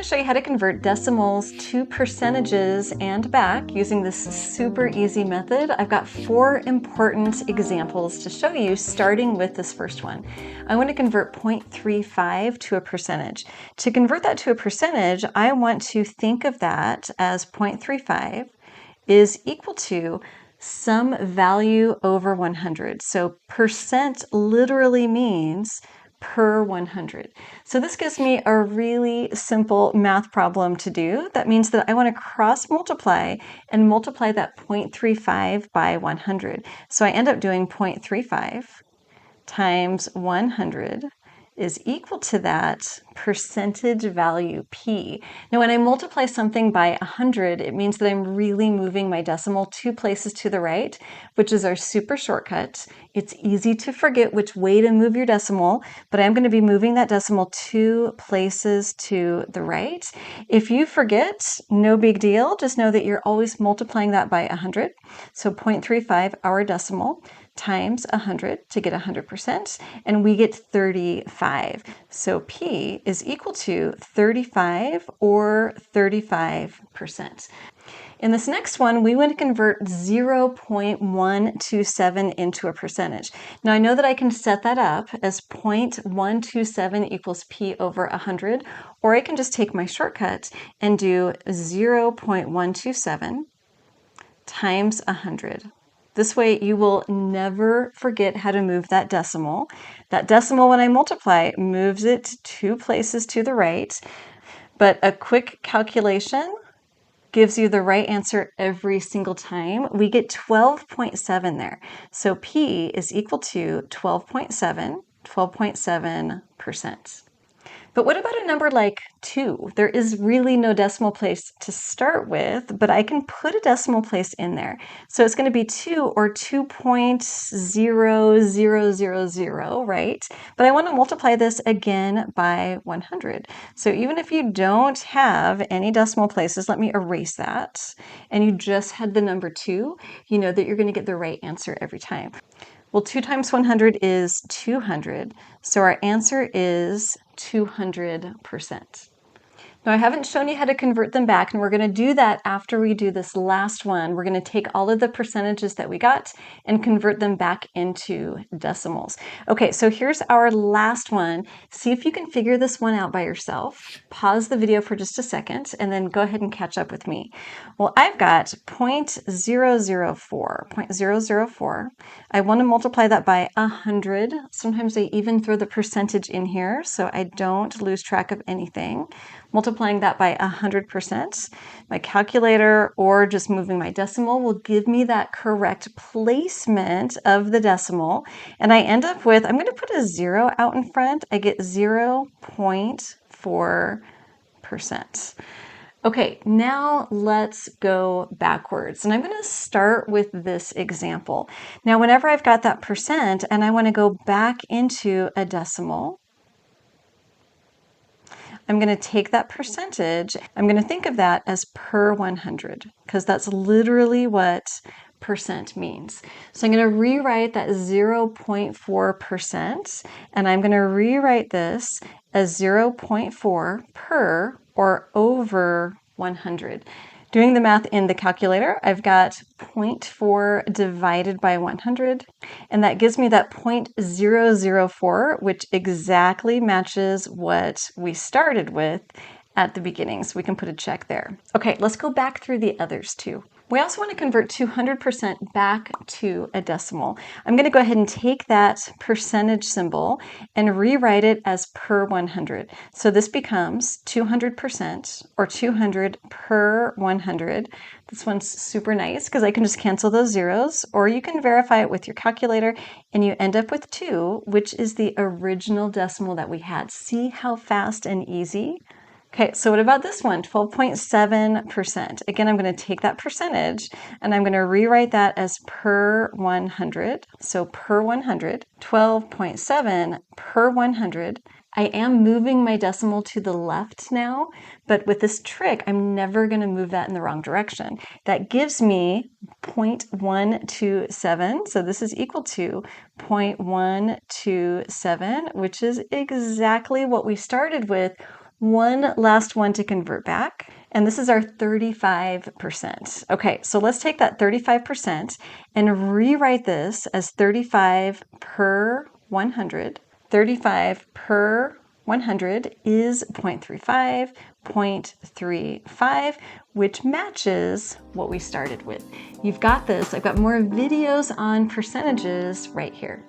to show you how to convert decimals to percentages and back using this super easy method. I've got 4 important examples to show you, starting with this first one. I want to convert 0.35 to a percentage. To convert that to a percentage, I want to think of that as 0.35 is equal to some value over 100. So percent literally means per 100. So this gives me a really simple math problem to do. That means that I want to cross multiply and multiply that 0.35 by 100. So I end up doing 0.35 times 100 is equal to that percentage value P. Now, when I multiply something by 100, it means that I'm really moving my decimal 2 places to the right, which is our super shortcut. It's easy to forget which way to move your decimal, but I'm going to be moving that decimal 2 places to the right. If you forget, no big deal. Just know that you're always multiplying that by 100. So 0.35, our decimal, times 100 to get 100%, and we get 35. So P is equal to 35 or 35%. In this next one, we want to convert 0.127 into a percentage. Now I know that I can set that up as 0.127 equals P over 100, or I can just take my shortcut and do 0.127 times 100. This way you will never forget how to move that decimal. That decimal, when I multiply, moves it 2 places to the right, but a quick calculation gives you the right answer every single time. We get 12.7 there. So P is equal to 12.7%. But what about a number like 2? There is really no decimal place to start with, but I can put a decimal place in there. So it's going to be 2 or 2.0000, right? But I want to multiply this again by 100. So even if you don't have any decimal places, let me erase that, and you just had the number 2, you know that you're going to get the right answer every time. Well, 2 times 100 is 200, so our answer is 200%. Now, I haven't shown you how to convert them back, and we're going to do that after we do this last one. We're going to take all of the percentages that we got and convert them back into decimals. Okay, so here's our last one. See if you can figure this one out by yourself. Pause the video for just a second, and then go ahead and catch up with me. Well, I've got 0.004. I want to multiply that by 100. Sometimes I even throw the percentage in here so I don't lose track of anything. Multiplying that by 100%, my calculator or just moving my decimal will give me that correct placement of the decimal. And I end up with, I'm going to put a 0 out in front. I get 0.4%. Okay, now let's go backwards. And I'm going to start with this example. Now, whenever I've got that percent and I want to go back into a decimal, I'm going to take that percentage, I'm going to think of that as per 100, because that's literally what percent means. So I'm going to rewrite that 0.4%, and I'm going to rewrite this as 0.4 per or over 100. Doing the math in the calculator, I've got 0.4 divided by 100, and that gives me that 0.004, which exactly matches what we started with at the beginning. So we can put a check there. Okay, let's go back through the others too. We also want to convert 200% back to a decimal. I'm going to go ahead and take that percentage symbol and rewrite it as per 100. So this becomes 200% or 200 per 100. This one's super nice because I can just cancel those zeros, or you can verify it with your calculator and you end up with 2, which is the original decimal that we had. See how fast and easy? Okay, so what about this one, 12.7%? Again, I'm going to take that percentage and I'm going to rewrite that as per 100. So per 100, 12.7 per 100. I am moving my decimal to the left now, but with this trick, I'm never going to move that in the wrong direction. That gives me 0.127, so this is equal to 0.127, which is exactly what we started with One last one to convert back, and this is our 35%. Okay, so let's take that 35% and rewrite this as 35 per 100. 35 per 100 is 0.35, 0.35, which matches what we started with. You've got this. I've got more videos on percentages right here.